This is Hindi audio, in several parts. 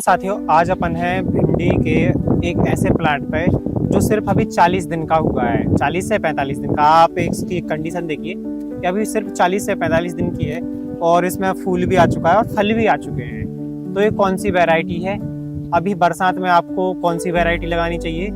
साथियों, आज अपन है भिंडी के एक ऐसे प्लांट पे जो सिर्फ अभी 40 दिन का हुआ है। 40 से 45 दिन का। आप इसकी कंडीशन देखिए कि अभी सिर्फ 40 से 45 दिन की है और इसमें फूल भी आ चुका है और फल भी आ चुके हैं। तो ये कौन सी वैरायटी है? अभी बरसात में आपको कौन सी वैरायटी लगानी चाहिए?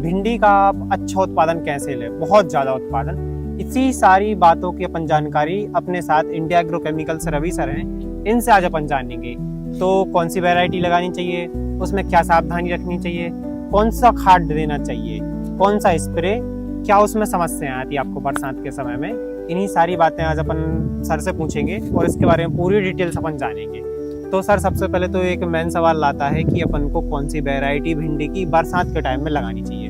भिंडी का आप अच्छा उत्पादन कैसे लें, बहुत ज़्यादा उत्पादन, इसी सारी बातों की अपन जानकारी अपने साथ इंडिया एग्रो केमिकल से रवि सर हैं, इनसे आज अपन जानेंगे। तो कौन सी वैरायटी लगानी चाहिए, उसमें क्या सावधानी रखनी चाहिए, कौन सा खाद देना चाहिए, कौन सा स्प्रे, क्या उसमें समस्याएं आती है आपको बरसात के समय में, इन्हीं सारी बातें आज अपन सर से पूछेंगे और इसके बारे में पूरी डिटेल्स अपन जानेंगे। तो सर, सबसे पहले तो एक मेन सवाल आता है कि अपन को कौन सी वैरायटी भिंडी की बरसात के टाइम में लगानी चाहिए।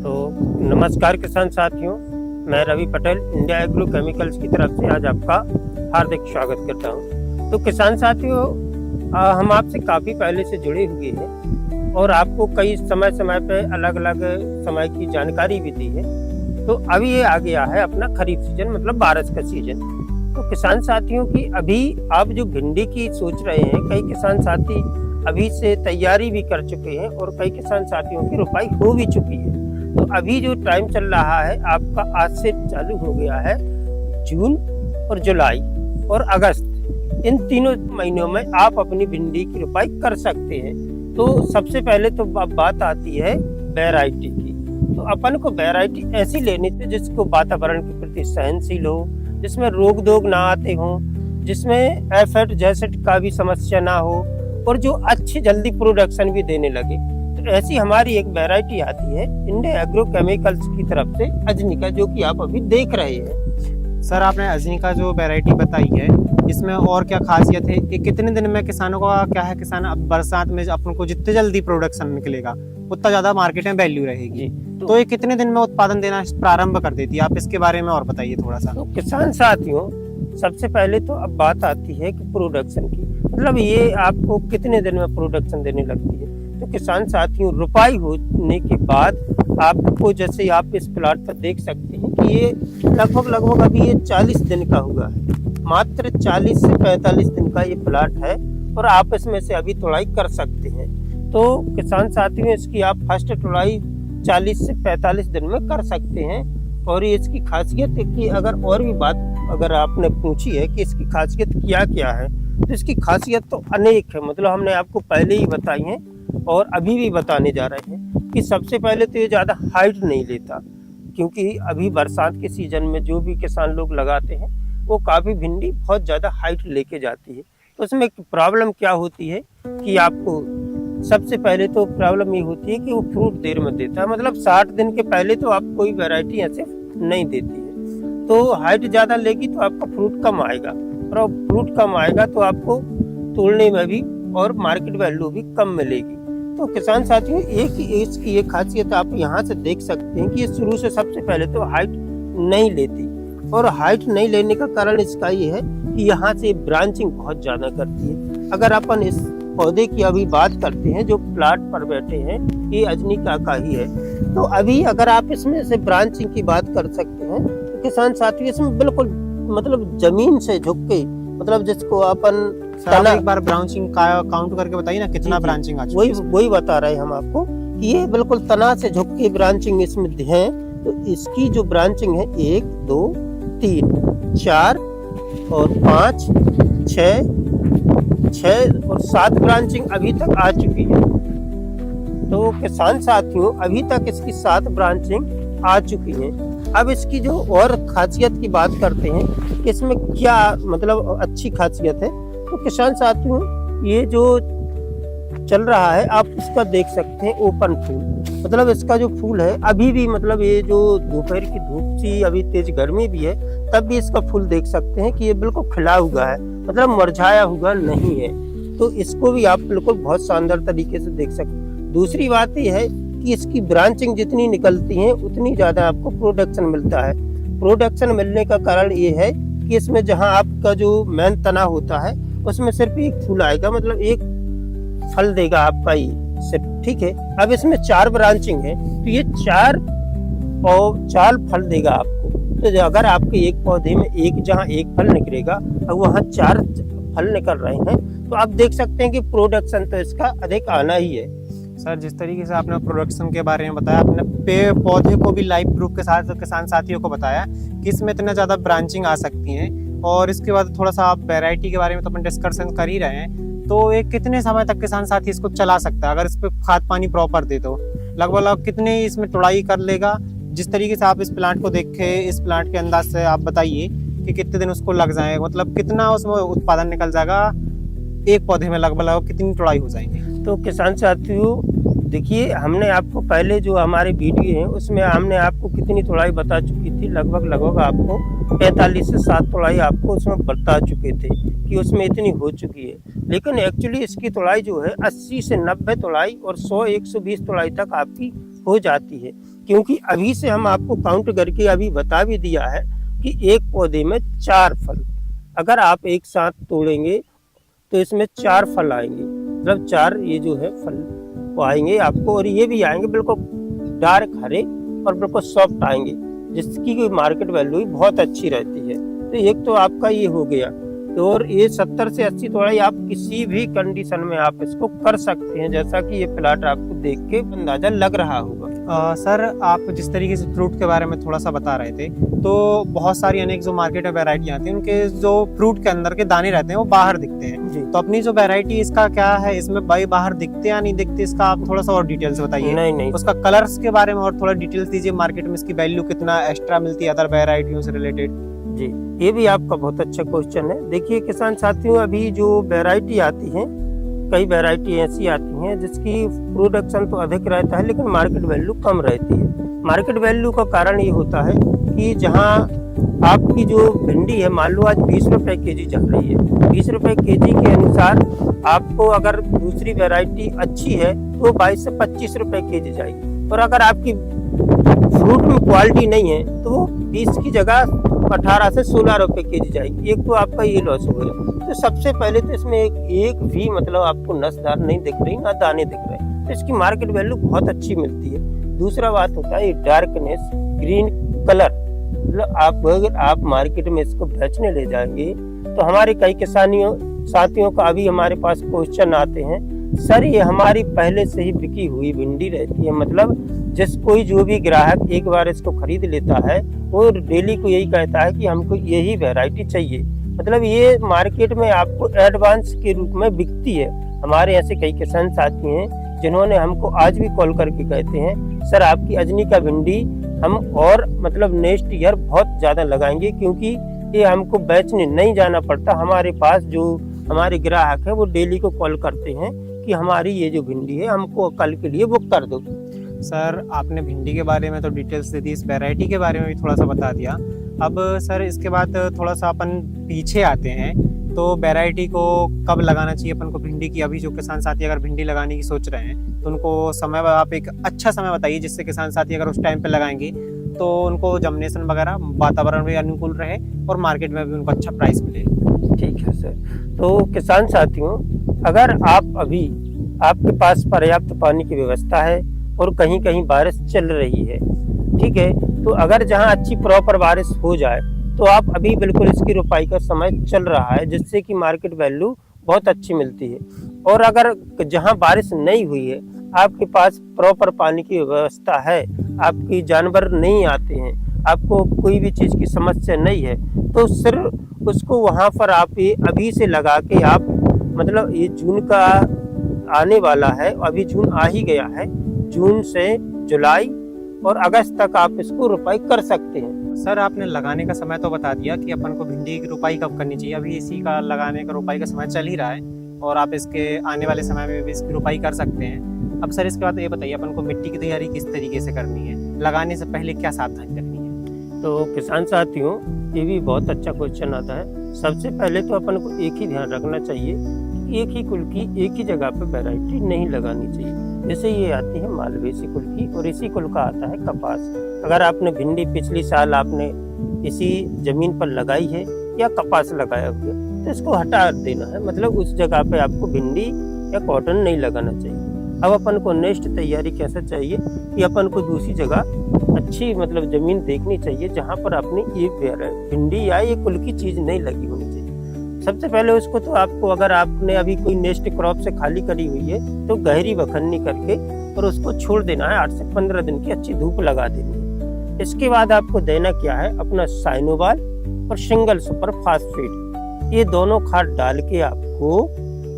तो नमस्कार किसान साथियों, मैं Ravi Patel India Agro Chemicals की तरफ से आज आपका हार्दिक स्वागत करता हूं। तो किसान साथियों, हम आपसे काफ़ी पहले से जुड़े हुए हैं और आपको कई समय समय पे अलग अलग समय की जानकारी भी दी है। तो अभी ये आ गया है अपना खरीफ सीजन, मतलब बारिश का सीजन। तो किसान साथियों की अभी आप जो भिंडी की सोच रहे हैं, कई किसान साथी अभी से तैयारी भी कर चुके हैं और कई किसान साथियों की रोपाई हो भी चुकी है। तो अभी जो टाइम चल रहा है आपका, आज से चालू हो गया है जून और जुलाई और अगस्त, इन तीनों महीनों में आप अपनी भिंडी की रोपाई कर सकते हैं। तो सबसे पहले तो बात आती है वैरायटी की। तो अपन को वैरायटी ऐसी लेनी चाहिए जिसको वातावरण के प्रति सहनशील हो, जिसमें रोग दोग ना आते हों, जिसमें एफेड जैसेट का भी समस्या ना हो और जो अच्छी जल्दी प्रोडक्शन भी देने लगे। तो ऐसी हमारी एक वैरायटी आती है इंडिया एग्रो केमिकल्स की तरफ से, अजनिका, जो कि आप अभी देख रहे हैं। सर, आपने अजनिका जो वैरायटी बताई है, इसमें और क्या खासियत है? ये कितने दिन में किसानों का क्या है, किसान अब बरसात में अपन को जितने जल्दी प्रोडक्शन निकलेगा उतना ज्यादा मार्केट में वैल्यू रहेगी। तो ये कितने दिन में उत्पादन देना प्रारंभ कर देती है? आप इसके बारे में और बताइए थोड़ा सा। तो किसान साथियों, सबसे पहले तो अब बात आती है कि प्रोडक्शन की, मतलब ये आपको कितने दिन में प्रोडक्शन देने लगती है। तो किसान साथियों, रुपाई होने के बाद आपको, जैसे आप इस प्लाट पर देख सकते हैं कि ये लगभग अभी ये 40 दिन का हुआ है, मात्र 40 से 45 दिन का ये प्लाट है और आप इसमें से अभी तुड़ाई कर सकते हैं। तो किसान साथियों, इसकी आप फर्स्ट तुड़ाई 40 से 45 दिन में कर सकते हैं। और ये इसकी खासियत है कि अगर और भी बात अगर आपने पूछी है कि इसकी खासियत क्या क्या है, तो इसकी खासियत तो अनेक है, मतलब हमने आपको पहले ही बताई है और अभी भी बताने जा रहे हैं कि सबसे पहले तो ये ज़्यादा हाइट नहीं लेता, क्योंकि अभी बरसात के सीजन में जो भी किसान लोग लगाते हैं वो काफ़ी भिंडी बहुत ज़्यादा हाइट लेके जाती है। तो उसमें प्रॉब्लम क्या होती है कि आपको सबसे पहले तो प्रॉब्लम ये होती है कि वो फ्रूट देर में देता है, मतलब 60 दिन के पहले तो आप कोई वैरायटी ऐसे नहीं देती है। तो हाइट ज़्यादा लेगी तो आपका फ्रूट कम आएगा और फ्रूट कम आएगा तो आपको तोड़ने में भी और मार्केट वैल्यू भी कम मिलेगी। तो किसान साथियों, इसकी एक खासियत आप यहाँ से देख सकते हैं कि ये शुरू से सबसे पहले तो हाइट नहीं लेती, और हाइट नहीं लेने का कारण इसका ये है कि यहाँ से ब्रांचिंग बहुत ज़्यादा करती है। अगर अपन इस पौधे की अभी बात करते हैं जो प्लाट पर बैठे हैं, ये अजनिका का ही है। तो अभी अगर आप इसमें से ब्रांचिंग की बात कर सकते हैं तो किसान साथियों, इसमें बिल्कुल मतलब जमीन से झुक के, मतलब जिसको अपन एक बार ब्रांचिंग का काउंट करके बताइए ना, कितना ब्रांचिंग आ चुकी है? वही बता रहे हैं हम आपको कि ये बिल्कुल तना से झुक के ब्रांचिंग इसमें है। तो इसकी जो ब्रांचिंग है 1 2 3 4 और 5 6 और 7 ब्रांचिंग अभी तक आ चुकी है। तो किसान साथियों, अभी तक इसकी 7 ब्रांचिंग आ चुकी है। अब इसकी जो और खासियत की बात करते हैं कि इसमें क्या मतलब अच्छी खासियत है। तो किसान साथियों, ये जो चल रहा है आप इसका देख सकते हैं ओपन फूल, मतलब इसका जो फूल है अभी भी, मतलब ये जो दोपहर की धूप सी, अभी तेज गर्मी भी है तब भी इसका फूल देख सकते हैं कि ये बिल्कुल खिला हुआ है, मतलब मुरझाया हुआ नहीं है। तो इसको भी आप बिल्कुल बहुत शानदार तरीके से देख सकते हैं। दूसरी बात यह है कि इसकी ब्रांचिंग जितनी निकलती है उतनी ज़्यादा आपको प्रोडक्शन मिलता है। प्रोडक्शन मिलने का कारण ये है कि इसमें जहाँ आपका जो मेन तना होता है उसमें सिर्फ एक फूल आएगा, मतलब एक फल देगा आपका ये सिर्फ, ठीक है। अब इसमें 4 ब्रांचिंग है तो ये 4 फल देगा आपको। तो अगर आपके एक पौधे में जहाँ एक फल निकलेगा और वहाँ 4 फल निकल रहे हैं तो आप देख सकते हैं कि प्रोडक्शन तो इसका अधिक आना ही है। सर जिस तरीके से आपने प्रोडक्शन के बारे में बताया, आपने पेड़ पौधे को भी लाइफ प्रूफ के साथ किसान साथियों को बताया कि इसमें इतना ज़्यादा ब्रांचिंग आ सकती हैं। और इसके बाद थोड़ा सा आप वैरायटी के बारे में तो अपन डिस्कशन कर ही रहे हैं, तो एक कितने समय तक किसान साथी इसको चला सकता है अगर इस पर खाद पानी प्रॉपर दे तो? लगभग कितने इसमें तुड़ाई कर लेगा? जिस तरीके से आप इस प्लांट को देखे, इस प्लांट के अंदाज से आप बताइए कि कितने दिन उसको लग जाए, मतलब कितना उसमें उत्पादन निकल जाएगा एक पौधे में, लगभग कितनी तुड़ाई हो जाएगी? तो किसान साथियों देखिए, हमने आपको पहले जो हमारे वीडियो हैं उसमें हमने आपको कितनी तुड़ाई बता चुकी थी, लगभग आपको 45 से 7 तुड़ाई आपको उसमें बता चुके थे कि उसमें इतनी हो चुकी है। लेकिन एक्चुअली इसकी तुड़ाई जो है 80 से 90 तुड़ाई और 100-120 तुड़ाई तक आपकी हो जाती है, क्योंकि अभी से हम आपको काउंट करके अभी बता भी दिया है कि एक पौधे में 4 फल अगर आप एक साथ तोड़ेंगे तो इसमें 4 फल आएंगे, मतलब 4 ये जो है फल वो आएंगे आपको, और ये भी आएंगे बिल्कुल डार्क हरे और बिल्कुल सॉफ्ट आएंगे, जिसकी मार्केट वैल्यू भी बहुत अच्छी रहती है। तो एक तो आपका ये हो गया, तो और ये 70 से 80 तुड़ाई आप किसी भी कंडीशन में आप इसको कर सकते हैं, जैसा कि ये प्लाट आपको देख के अंदाजा लग रहा होगा। सर आप जिस तरीके से फ्रूट के बारे में थोड़ा सा बता रहे थे, तो बहुत सारी अनेक जो मार्केट में वैरायटी आती है उनके जो फ्रूट के अंदर के दाने रहते हैं वो बाहर दिखते हैं जी। तो अपनी जो वैरायटी इसका क्या है, इसमें भाई बाहर दिखते या नहीं दिखते, इसका आप थोड़ा सा और डिटेल से बताइए। नहीं उसका कलर्स के बारे में और थोड़ा डिटेल्स दीजिए, मार्केट में इसकी वैल्यू कितना एक्स्ट्रा मिलती है अदर वैरायटियों से रिलेटेड? जी, ये भी आपका बहुत अच्छा क्वेश्चन है। देखिए किसान साथियों, अभी जो वैरायटी आती है, कई वैरायटी ऐसी आती हैं जिसकी प्रोडक्शन तो अधिक रहता है लेकिन मार्केट वैल्यू कम रहती है। मार्केट वैल्यू का कारण ये होता है कि जहाँ आपकी जो भिंडी है, मान लो आज 20 रुपए केजी चल रही है, 20 रुपए केजी के अनुसार आपको अगर दूसरी वैरायटी अच्छी है तो 22 से 25 रुपए केजी जाएगी, और अगर आपकी फ्रूट में क्वालिटी नहीं है तो वो 20 की जगह 18 से 16 रुपए केजी जाएगी। एक तो आपका ये लॉस हो गया। तो सबसे पहले तो इसमें एक भी मतलब आपको नसदार नहीं दिख रही, ना दाने दिख रहे, तो इसकी मार्केट वैल्यू बहुत अच्छी मिलती है। दूसरा बात होता है डार्कनेस, ग्रीन कलर, मतलब अगर आप मार्केट में इसको बेचने ले जाएंगे तो हमारे कई किसानियों साथियों का अभी हमारे पास क्वेश्चन आते हैं, सर ये हमारी पहले से ही बिकी हुई भिंडी रहती है, मतलब जिस कोई जो भी ग्राहक एक बार इसको खरीद लेता है वो डेली को यही कहता है कि हमको यही वैरायटी चाहिए, मतलब ये मार्केट में आपको एडवांस के रूप में बिकती है। हमारे ऐसे कई किसान साथी हैं जिन्होंने हमको आज भी कॉल करके कहते हैं, सर आपकी अजनी का भिंडी हम और मतलब नेक्स्ट ईयर बहुत ज्यादा लगाएंगे, क्योंकि ये हमको बेचने नहीं जाना पड़ता। हमारे पास जो हमारे ग्राहक है वो डेली को कॉल करते हैं कि हमारी ये जो भिंडी है हमको कल के लिए बुक कर दो। सर आपने भिंडी के बारे में तो डिटेल्स दे दी, इस वैरायटी के बारे में भी थोड़ा सा बता दिया। अब सर इसके बाद थोड़ा सा अपन पीछे आते हैं, तो वैरायटी को कब लगाना चाहिए अपन को भिंडी की? अभी जो किसान साथी अगर भिंडी लगाने की सोच रहे हैं तो उनको समय आप एक अच्छा समय बताइए जिससे किसान साथी अगर उस टाइम पे लगाएंगे तो उनको जर्मिनेशन वगैरह वातावरण भी अनुकूल रहे और मार्केट में भी उनको अच्छा प्राइस मिले। ठीक है सर, तो किसान साथियों, अगर आप अभी आपके पास पर्याप्त पानी की व्यवस्था है और कहीं कहीं बारिश चल रही है, ठीक है, तो अगर जहां अच्छी प्रॉपर बारिश हो जाए तो आप अभी बिल्कुल इसकी रोपाई का समय चल रहा है, जिससे कि मार्केट वैल्यू बहुत अच्छी मिलती है। और अगर जहां बारिश नहीं हुई है, आपके पास प्रॉपर पानी की व्यवस्था है, आपकी जानवर नहीं आते हैं, आपको कोई भी चीज़ की समस्या नहीं है, तो सिर्फ उसको वहां पर आप ये अभी से लगा के आप, मतलब ये जून का आने वाला है, अभी जून आ ही गया है, जून से जुलाई और अगस्त तक आप इसको रोपाई कर सकते हैं। सर आपने लगाने का समय तो बता दिया कि अपन को भिंडी की रोपाई कब करनी चाहिए, अभी इसी का लगाने का रोपाई का समय चल ही रहा है और आप इसके आने वाले समय में भी इसकी रोपाई कर सकते हैं। अब सर इसके बाद ये बताइए अपन को मिट्टी की तैयारी किस तरीके से करनी है, लगाने से पहले क्या सावधानी रखनी है? तो किसान साथियों, ये भी बहुत अच्छा क्वेश्चन आता है। सबसे पहले तो अपन को एक ही ध्यान रखना चाहिए कि एक ही कुल की एक ही जगह पे वैरायटी नहीं लगानी चाहिए। जैसे ये आती है मालवेसी कुल की और इसी कुल का आता है कपास। अगर आपने भिंडी पिछली साल आपने इसी जमीन पर लगाई है या कपास लगाया हुआ तो इसको हटा देना है, मतलब उस जगह पे आपको भिंडी या कॉटन नहीं लगाना चाहिए। अब अपन को नेक्स्ट तैयारी कैसे चाहिए कि अपन को दूसरी जगह अच्छी मतलब जमीन देखनी चाहिए जहाँ पर अपनी ये भिंडी या ये कुल की चीज नहीं लगी होनी चाहिए। सबसे पहले उसको तो आपको, अगर आपने अभी कोई नेक्स्ट क्रॉप से खाली करी हुई है तो गहरी बखन्नी करके और उसको छोड़ देना है। 8 से 15 दिन की अच्छी धूप लगा देनी है। इसके बाद आपको देना क्या है, अपना साइनोबाल और सिंगल सुपर फास्फेट, ये दोनों खाद डाल के आपको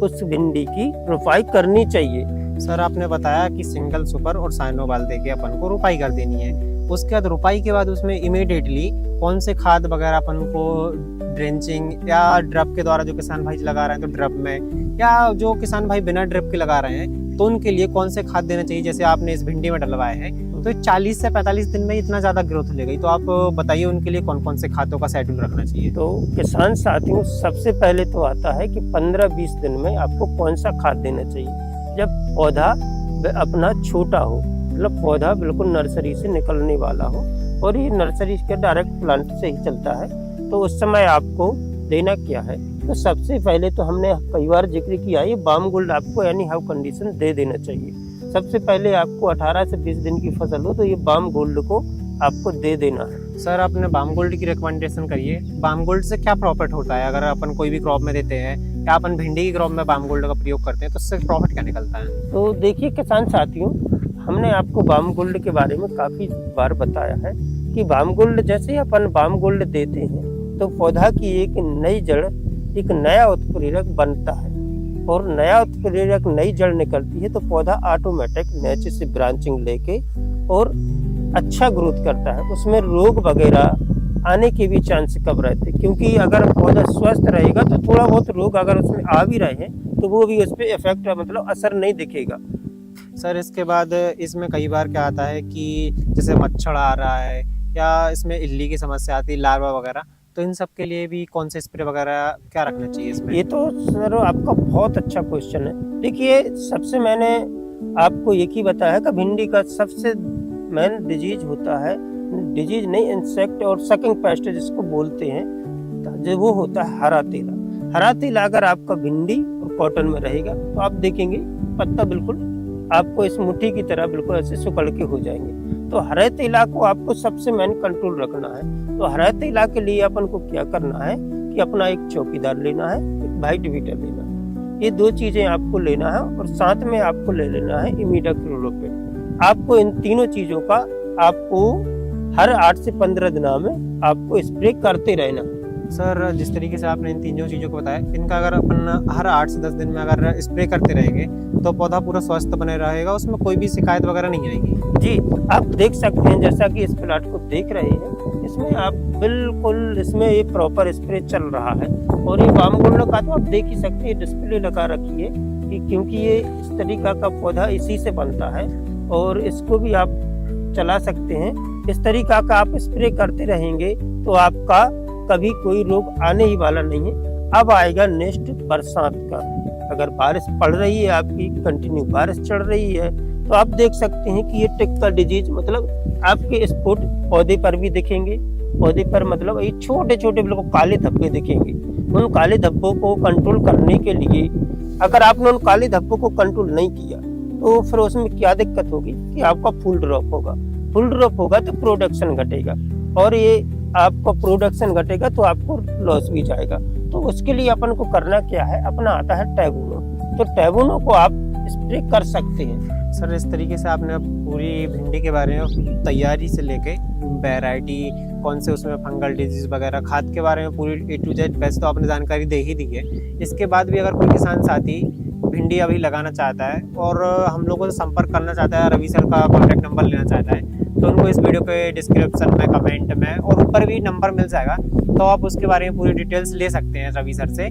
उस भिंडी की रोपाई करनी चाहिए। सर आपने बताया कि सिंगल सुपर और साइनोबाल देके अपन को रुपाई कर देनी है। उसके बाद रुपाई के बाद उसमें इमीडिएटली कौन से खाद वगैरह अपन को ड्रेंचिंग या ड्रिप के द्वारा, जो किसान भाई लगा रहे हैं तो ड्रिप में, या जो किसान भाई बिना ड्रिप के लगा रहे हैं तो उनके लिए कौन से खाद देना चाहिए? जैसे आपने इस भिंडी में डलवाए हैं तो 40 से 45 दिन में इतना ज्यादा ग्रोथ ले गई, तो आप बताइए उनके लिए कौन कौन से खादों का शेड्यूल रखना चाहिए? तो किसान साथियों, सबसे पहले तो आता है कि 15-20 दिन में आपको कौन सा खाद देना चाहिए। जब पौधा अपना छोटा हो, मतलब पौधा बिल्कुल नर्सरी से निकलने वाला हो और ये नर्सरी के डायरेक्ट प्लांट से ही चलता है, तो उस समय आपको देना क्या है। तो सबसे पहले तो हमने कई बार जिक्र किया, ये बाम गोल्ड आपको एनी हाउ कंडीशन दे देना चाहिए। सबसे पहले आपको 18 से 20 दिन की फसल हो तो ये बाम गोल्ड को आपको दे देना है। सर आपने बाम गोल्ड की रिकमेंडेशन करिए, बाम गोल्ड से क्या प्रॉफिट होता है? अगर अपन कोई भी क्रॉप में देते हैं या अपन भिंडी की क्रॉप में बाम गोल्ड का प्रयोग करते हैं तो उससे प्रॉफिट क्या निकलता है? तो देखिए किसान साथियों, हमने आपको बाम गोल्ड के बारे में काफी बार बताया है कि बाम गोल्ड, जैसे अपन बाम गोल्ड देते हैं तो पौधा की एक नई जड़, एक नया उत्प्रेरक बनता है और नया उत्प्रेरक नई जड़ निकलती है तो पौधा ऑटोमेटिक नीचे से ब्रांचिंग लेके और अच्छा ग्रोथ करता है। उसमें रोग वगैरह आने के भी चांस कम रहते, क्योंकि अगर पौधा स्वस्थ रहेगा तो थोड़ा बहुत रोग अगर उसमें आ भी रहे हैं तो वो भी उस पर इफेक्ट, मतलब असर नहीं दिखेगा। सर इसके बाद इसमें कई बार क्या आता है कि जैसे मच्छर आ रहा है या इसमें इल्ली की समस्या आती है, लार्वा वगैरह, तो इन सब के लिए भी कौन से स्प्रे वगैरह क्या रखना चाहिए इसमें? ये तो सर आपका बहुत अच्छा क्वेश्चन है। देखिए, सबसे मैंने आपको एक ही बताया कि भिंडी का सबसे मेन डिजीज होता है, डिजीज नहीं, इंसेक्ट और सकिंग पेस्ट जिसको बोलते हैं, जो वो होता है हरा तेला। हरा तेला अगर आपका भिंडी और कॉटन में रहेगा तो आप देखेंगे पत्ता बिल्कुल आपको इस मुट्ठी की तरह बिल्कुल ऐसे सुकड़ के हो जाएंगे। तो हरे तेला को आपको सबसे मेन कंट्रोल रखना है। तो हरे तेला के लिए अपन को क्या करना है कि अपना एक चौकीदार लेना है, एक वाइट बीटर लेना है, ये 2 चीजें आपको लेना है और साथ में आपको ले लेना है इमिडाक्लोप्रिड। आपको इन तीनों चीजों का आपको हर 8 से 15 दिनों में आपको स्प्रे करते रहना है। सर जिस तरीके से आपने इन तीनों चीज़ों को बताया, इनका अगर अपन हर 8 से 10 दिन में अगर स्प्रे करते रहेंगे तो पौधा पूरा स्वस्थ बने रहेगा, उसमें कोई भी शिकायत वगैरह नहीं आएगी। जी, आप देख सकते हैं जैसा कि इस प्लाट को देख रहे हैं, इसमें आप बिल्कुल, इसमें ये प्रॉपर स्प्रे चल रहा है। और ये बाम गोल्ड का तो आप देख ही सकते हैं, डिस्प्ले लगा रखी है कि क्योंकि ये इस तरीका का पौधा इसी से बनता है और इसको भी आप चला सकते हैं। इस तरीका का आप स्प्रे करते रहेंगे तो आपका कभी कोई रोग आने ही वाला नहीं है। अब आएगा नेक्स्ट बरसात का। अगर बारिश पड़ रही है, आपकी कंटिन्यू बारिश चढ़ रही है, तो आप देख सकते हैं कि ये टिक्का डिजीज, मतलब आपके स्पॉट पौधे पर भी दिखेंगे। पौधे पर मतलब ये छोटे छोटे बिल्कुल काले धब्बे दिखेंगे। उन काले धब्बों को कंट्रोल करने के लिए अगर आपने उन काले धब्बों को कंट्रोल नहीं किया तो फिर उसमें क्या दिक्कत होगी कि आपका फुल ड्रॉप होगा। फुल ड्रॉप होगा तो प्रोडक्शन घटेगा और ये आपका प्रोडक्शन घटेगा तो आपको लॉस भी जाएगा। तो उसके लिए अपन को करना क्या है, अपना आता है टैबूनो। तो टैबूनो को आप स्प्रे कर सकते हैं। सर इस तरीके से आपने पूरी भिंडी के बारे में तैयारी से लेके वैरायटी, कौन से उसमें फंगल डिजीज वगैरह, खाद के बारे में पूरी A to Z वैसे तो आपने जानकारी दे ही दी है। इसके बाद भी अगर कोई किसान साथी भिंडी अभी लगाना चाहता है और हम लोगों से संपर्क करना चाहता है, रवि सर का कॉन्टैक्ट नंबर लेना चाहता है, तो उनको इस वीडियो के डिस्क्रिप्शन में, कमेंट में और ऊपर भी नंबर मिल जाएगा, तो आप उसके बारे में पूरी डिटेल्स ले सकते हैं रवि सर से।